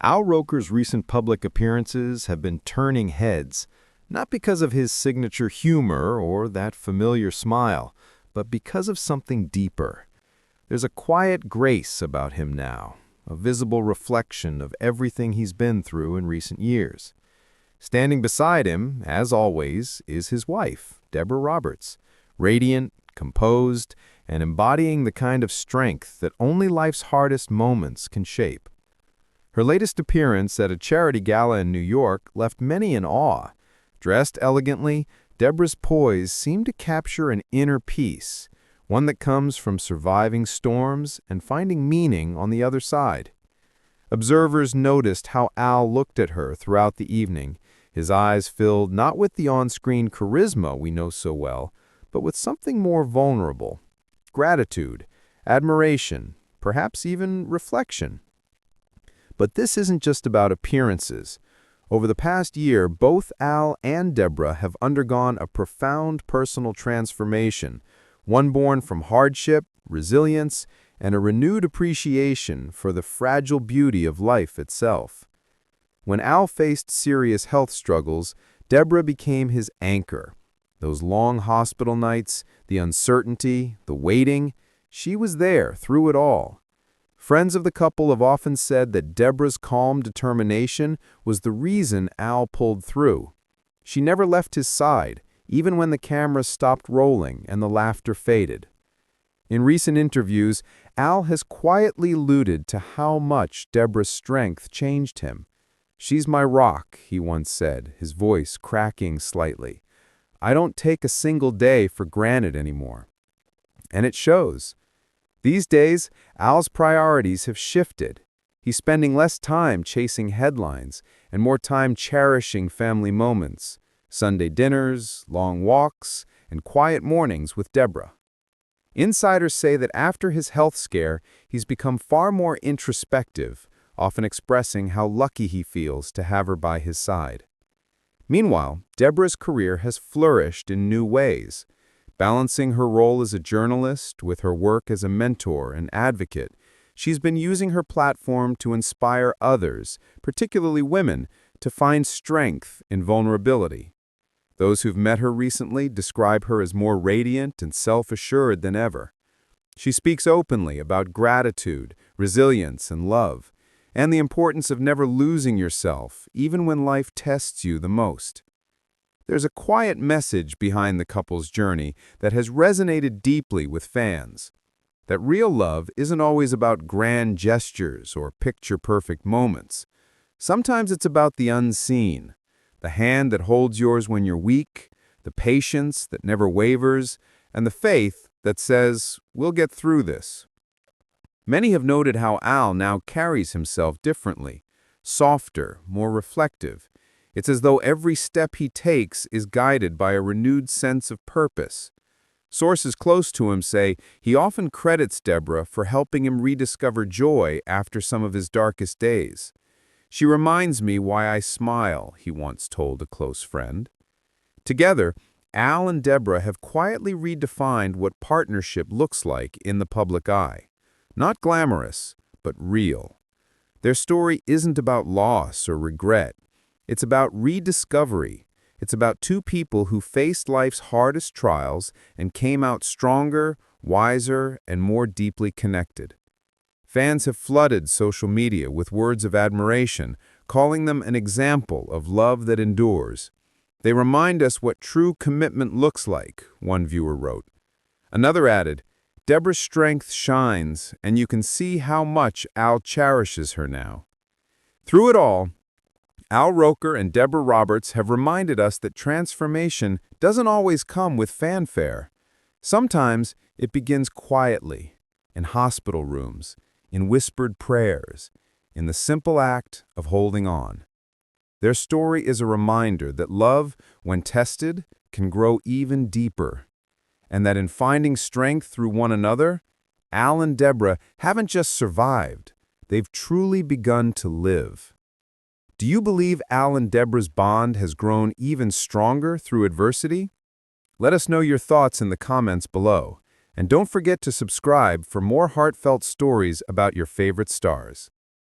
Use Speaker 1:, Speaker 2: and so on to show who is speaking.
Speaker 1: Al Roker's recent public appearances have been turning heads, not because of his signature humor or that familiar smile, but because of something deeper. There's a quiet grace about him now, a visible reflection of everything he's been through in recent years. Standing beside him, as always, is his wife, Deborah Roberts, radiant, composed, and embodying the kind of strength that only life's hardest moments can shape. Her latest appearance at a charity gala in New York left many in awe. Dressed elegantly, Deborah's poise seemed to capture an inner peace, one that comes from surviving storms and finding meaning on the other side. Observers noticed how Al looked at her throughout the evening, his eyes filled not with the on-screen charisma we know so well, but with something more vulnerable: gratitude, admiration, perhaps even reflection. But this isn't just about appearances. Over the past year, both Al and Deborah have undergone a profound personal transformation, one born from hardship, resilience, and a renewed appreciation for the fragile beauty of life itself. When Al faced serious health struggles, Deborah became his anchor. Those long hospital nights, the uncertainty, the waiting, she was there through it all. Friends of the couple have often said that Deborah's calm determination was the reason Al pulled through. She never left his side, even when the camera stopped rolling and the laughter faded. In recent interviews, Al has quietly alluded to how much Deborah's strength changed him. "She's my rock," he once said, his voice cracking slightly. "I don't take a single day for granted anymore." And it shows. These days, Al's priorities have shifted. He's spending less time chasing headlines and more time cherishing family moments, Sunday dinners, long walks, and quiet mornings with Deborah. Insiders say that after his health scare, he's become far more introspective, often expressing how lucky he feels to have her by his side. Meanwhile, Deborah's career has flourished in new ways. Balancing her role as a journalist with her work as a mentor and advocate, she's been using her platform to inspire others, particularly women, to find strength in vulnerability. Those who've met her recently describe her as more radiant and self-assured than ever. She speaks openly about gratitude, resilience, and love, and the importance of never losing yourself, even when life tests you the most. There's a quiet message behind the couple's journey that has resonated deeply with fans. That real love isn't always about grand gestures or picture-perfect moments. Sometimes it's about the unseen, the hand that holds yours when you're weak, the patience that never wavers, and the faith that says, "We'll get through this." Many have noted how Al now carries himself differently, softer, more reflective. It's as though every step he takes is guided by a renewed sense of purpose. Sources close to him say he often credits Deborah for helping him rediscover joy after some of his darkest days. "She reminds me why I smile," he once told a close friend. Together, Al and Deborah have quietly redefined what partnership looks like in the public eye. Not glamorous, but real. Their story isn't about loss or regret. It's about rediscovery. It's about two people who faced life's hardest trials and came out stronger, wiser, and more deeply connected. Fans have flooded social media with words of admiration, calling them an example of love that endures. "They remind us what true commitment looks like," one viewer wrote. Another added, "Deborah's strength shines, and you can see how much Al cherishes her now." Through it all, Al Roker and Deborah Roberts have reminded us that transformation doesn't always come with fanfare. Sometimes it begins quietly, in hospital rooms, in whispered prayers, in the simple act of holding on. Their story is a reminder that love, when tested, can grow even deeper, and that in finding strength through one another, Al and Deborah haven't just survived, they've truly begun to live. Do you believe Al and Deborah's bond has grown even stronger through adversity? Let us know your thoughts in the comments below, and don't forget to subscribe for more heartfelt stories about your favorite stars.